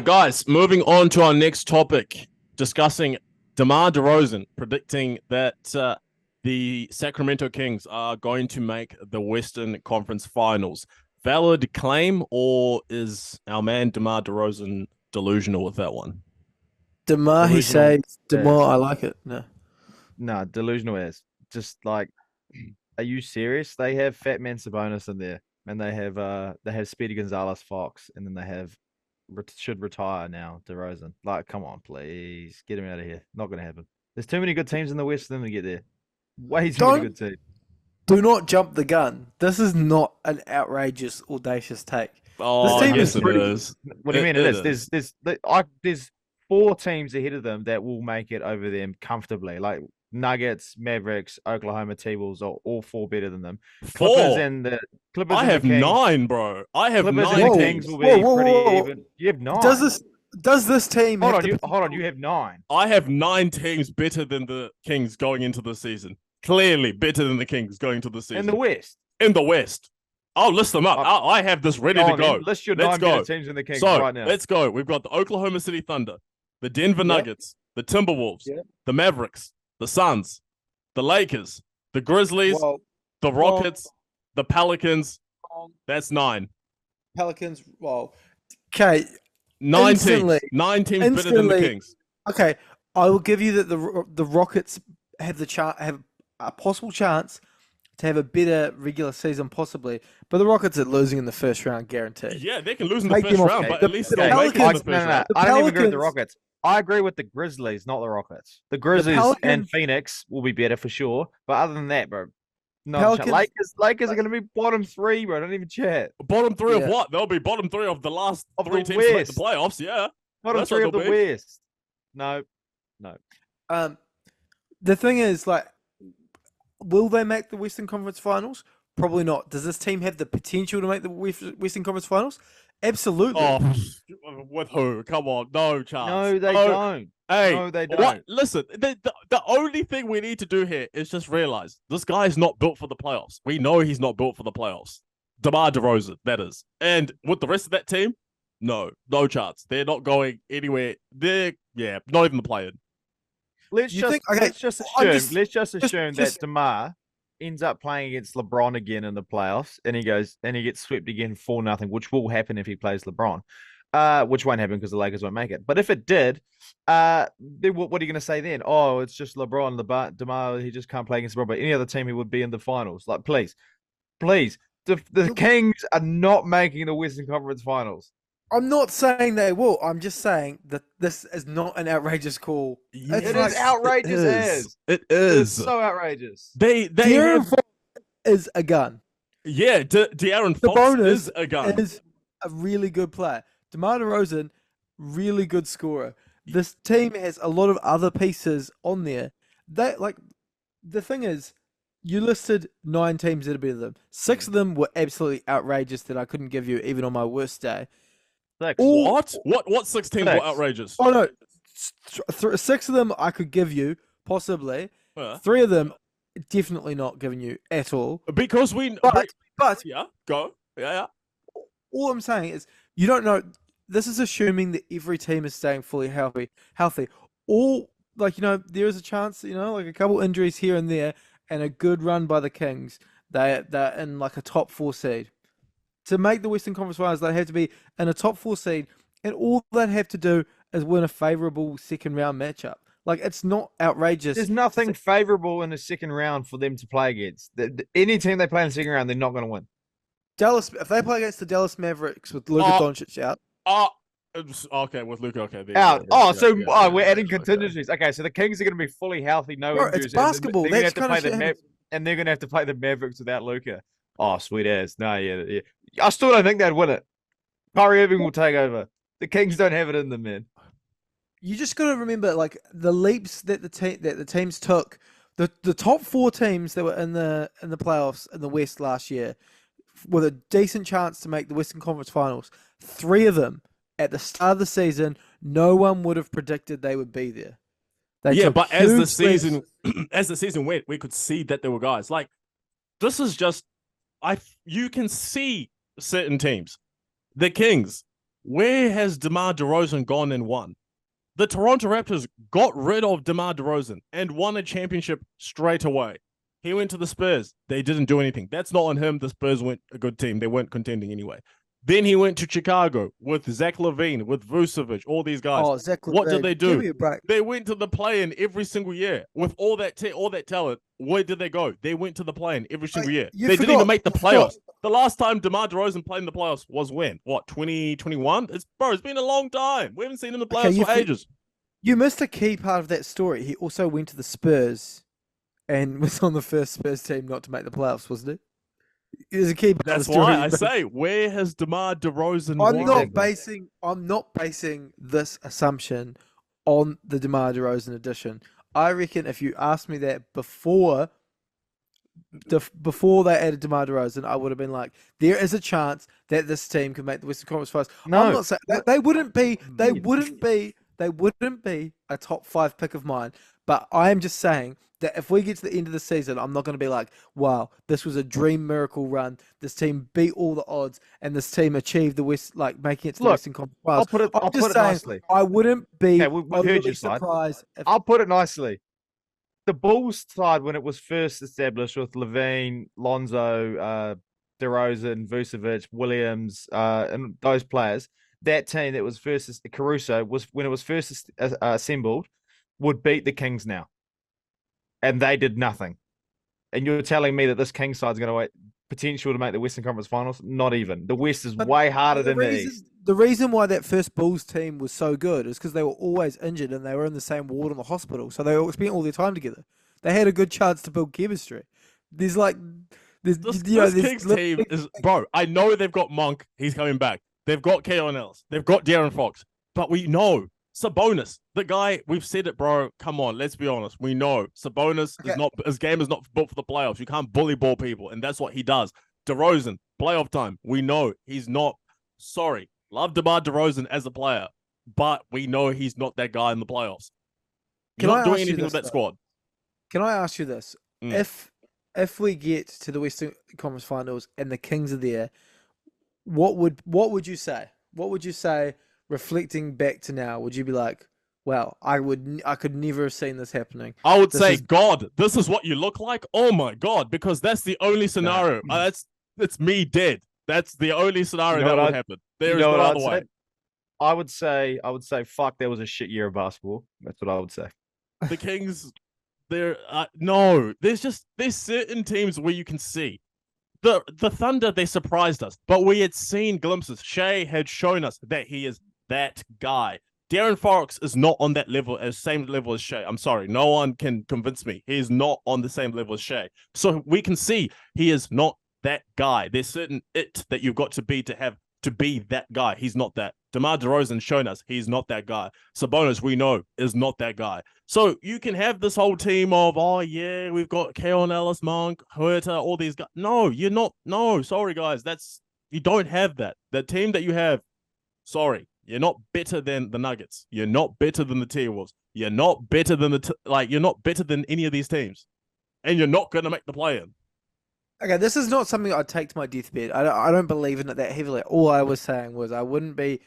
Guys, moving on to our next topic, discussing DeMar DeRozan predicting that the Sacramento Kings are going to make the Western Conference Finals. Valid claim, or is our man DeMar DeRozan delusional with that one? DeMar, he says, DeMar, I like it. No, delusional is. Just like, are you serious? They have Fat Man Sabonis in there, and they have Speedy Gonzalez Fox, and then they have should retire now DeRozan. Like, come on, please get him out of here. Not going to happen. There's too many good teams in the West for them to get there. Way too many good teams. Do not jump the gun. This is not an outrageous, audacious take. Oh, yes, it is. What do you mean it is? There's 4 teams ahead of them that will make it over them comfortably. Like Nuggets, Mavericks, Oklahoma T-Wolves are all 4 better than them. 4? Clippers and the Clippers. I have Kings, 9, bro. I have Clippers 9 and the teams. Kings will be pretty even. You have 9. Does this team? Hold on. You have 9. I have 9 teams better than the Kings going into the season. Clearly better than the Kings going to the season. In the West. In the West. I'll list them up. I have this ready to go. List your 9 better teams in the Kings right now. Let's go. We've got the Oklahoma City Thunder, the Denver Nuggets, the Timberwolves, the Mavericks, the Suns, the Lakers, the Grizzlies, the Rockets, the Pelicans. That's 9. Pelicans. Okay. 9 teams. 9 teams better than the Kings. Okay, I will give you that the Rockets have have a possible chance to have a better regular season, possibly, but the Rockets are losing in the first round, guaranteed. Yeah, they can lose in the first round, but at least they'll make it in the first round. I don't even agree with the Rockets. I agree with the Grizzlies, not the Rockets. The Grizzlies and Phoenix will be better for sure, but other than that, bro, Lakers are going to be bottom 3, bro. Don't even chat. Bottom 3 of what? They'll be bottom 3 of the last 3 teams to make the playoffs. Yeah, bottom 3 of the West. No. The thing is, like, will they make the Western Conference Finals? Probably not. Does this team have the potential to make the Western Conference Finals? Absolutely. Oh, with who? Come on, no chance. No, they don't. Hey, no, they don't. What? Listen, the only thing we need to do here is just realize this guy is not built for the playoffs. We know he's not built for the playoffs. DeMar DeRozan, that is. And with the rest of that team, no chance. They're not going anywhere. Not even the play-in. Let's just assume that DeMar ends up playing against LeBron again in the playoffs, and he gets swept again 4-0, which will happen if he plays LeBron. Which won't happen because the Lakers won't make it. But if it did, then what are you going to say then? Oh, it's just LeBron. DeMar, he just can't play against LeBron. But any other team, he would be in the finals. Like, please. The Kings are not making the Western Conference Finals. I'm not saying they will. I'm just saying that this is not an outrageous call. It is outrageous. It is. It's so outrageous. De'Aaron Fox is a gun. Yeah, De'Aaron Fox is a gun. Is a really good player. DeMar DeRozan, really good scorer. This team has a lot of other pieces on there. The thing is, you listed 9 teams that are better than them. 6 of them were absolutely outrageous that I couldn't give you even on my worst day. 6. What 6 teams were outrageous? Oh no, 6 of them I could give you possibly. 3 of them definitely not giving you at all. Because but go. All I'm saying is you don't know. This is assuming that every team is staying fully healthy. All there is a chance, like a couple injuries here and there, and a good run by the Kings. They're in like a top 4 seed. To make the Western Conference Finals, they have to be in a top 4 seed, and all they'd have to do is win a favorable second round matchup. Like, it's not outrageous. There's nothing favorable in the second round for them to play against. Any team they play in the second round, they're not going to win. If they play against the Dallas Mavericks with Luka Doncic out. Okay, with Luka, okay. Out. We're adding contingencies. Okay, so the Kings are going to be fully healthy, no injuries. It's basketball. And they're going to have to play the Mavericks without Luka. Oh, sweet ass. No, yeah. I still don't think they'd win it. Kyrie Irving will take over. The Kings don't have it in them, man. You just got to remember, like, the leaps that the teams took. The top 4 teams that were in the playoffs in the West last year, with a decent chance to make the Western Conference Finals. 3 of them at the start of the season, no one would have predicted they would be there. But as the season went, we could see that there were guys like this is just you can see certain teams, the Kings, where has DeMar DeRozan gone and won? The Toronto Raptors got rid of DeMar DeRozan and won a championship straight away. He went to the Spurs. They didn't do anything. That's not on him. The Spurs weren't a good team. They weren't contending anyway. Then he went to Chicago with Zach LaVine, with Vucevic, all these guys. Oh, Zach LaVine. What did they do? They went to the play-in every single year with all that talent. Where did they go? They went to the play-in every single year. They didn't even make the playoffs. The last time DeMar DeRozan played in the playoffs was when? What, 2021? It's been a long time. We haven't seen him in the playoffs for ages. You missed a key part of that story. He also went to the Spurs and was on the first Spurs team not to make the playoffs, wasn't it? There's a key part That's of the story. why I say, where has DeMar DeRozan I'm not basing this assumption on the DeMar DeRozan edition. I reckon if you asked me that before they added DeMar DeRozan, I would have been like, there is a chance that this team could make the Western Conference Finals. No, I'm not saying they wouldn't be a top 5 pick of mine, but I am just saying that if we get to the end of the season, I'm not going to be like, wow, this was a dream miracle run. This team beat all the odds, and this team achieved the West, like making it to the Western Conference Finals. I'll put it nicely. I wouldn't be overly surprised. I'll put it nicely. The Bulls side, when it was first established with LaVine, Lonzo, DeRozan, Vucevic, Williams, and those players, that team that was first, Caruso, when it was first assembled, would beat the Kings now. And they did nothing. And you're telling me that this Kings side is going to potential to make the Western Conference Finals? Not even. The West is way harder than the East. The reason why that first Bulls team was so good is because they were always injured and they were in the same ward in the hospital. So they all spent all their time together. They had a good chance to build chemistry. This Kings team is, bro, I know they've got Monk. He's coming back. They've got Keon Ellis. They've got De'Aaron Fox. But we know Sabonis, the guy, we've said it, bro. Come on, let's be honest. We know Sabonis is not, his game is not built for the playoffs. You can't bully ball people, and that's what he does. DeRozan, playoff time. We know he's not. Sorry, love DeMar DeRozan as a player, but we know he's not that guy in the playoffs. You're not doing anything with that squad. Can I ask you this? If we get to the Western Conference Finals and the Kings are there, what would you say? What would you say? Reflecting back to now, would you be like, well, I could never have seen this happening? I would say, God, this is what you look like? Oh my God, because that's the only scenario. That's me dead. That's the only scenario that would happen. There is no other way. I would say, fuck, that was a shit year of basketball. That's what I would say. The Kings, no, there's certain teams where you can see. The Thunder, they surprised us, but we had seen glimpses. Shea had shown us that he is that guy. De'Aaron Fox is not on that level, same level as Shea. I'm sorry, no one can convince me. He is not on the same level as Shea. So we can see he is not that guy. There's certain that you've got to be that guy. He's not that. DeMar DeRozan shown us he's not that guy. Sabonis, we know, is not that guy. So you can have this whole team of, oh yeah, we've got Keon Ellis, Monk, Huerta, all these guys. No, you're not. No, sorry guys, you don't have that. The team that you have, sorry, you're not better than the Nuggets. You're not better than the T-Wolves. You're not better than you're not better than any of these teams, and you're not going to make the play-in. Okay, this is not something I'd take to my deathbed. I don't believe in it that heavily. All I was saying was I wouldn't be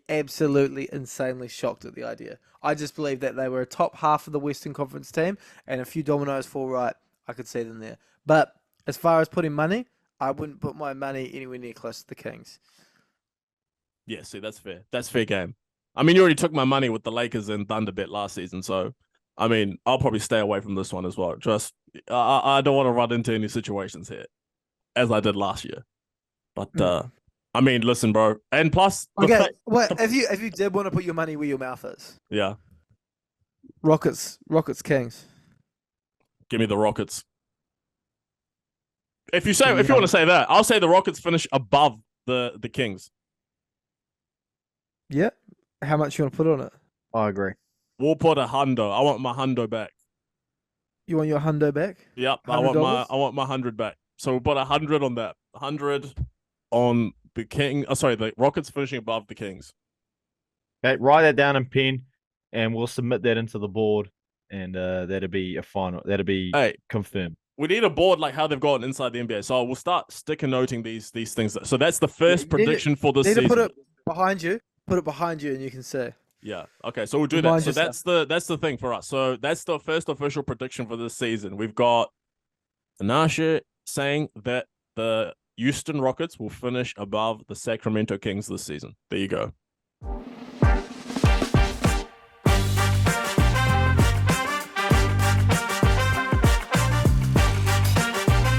absolutely insanely shocked at the idea. I just believe that they were a top half of the Western Conference team, and a few dominoes fall right, I could see them there. But as far as putting money, I wouldn't put my money anywhere near close to the Kings. Yeah, see, that's fair. That's fair game. I mean, you already took my money with the Lakers and Thunder bet last season, so I mean, I'll probably stay away from this one as well. Just, I don't want to run into any situations here, as I did last year. But I mean, listen, bro, and plus, if you did want to put your money where your mouth is, yeah, Rockets, Kings. Give me the Rockets. If you want to say that, I'll say the Rockets finish above the Kings. Yeah. How much you want to put on it? I agree. We'll put a hundo. I want my hundo back. You want your hundo back? Yep. $100? I want my 100 back. So we'll put 100 on that. 100 on the King. Oh, sorry, the Rockets finishing above the Kings. Okay, write that down in pen, and we'll submit that into the board, and that'll be a final. That'll be confirmed. we need a board like how they've gotten inside the NBA. So we'll start sticker noting these things. So that's the first prediction for this season. Put it behind you. Put it behind you, and you can see. Yeah. Okay. So we'll do that. So that's the thing for us. So that's the first official prediction for this season. We've got Anasha saying that the Houston Rockets will finish above the Sacramento Kings this season. There you go.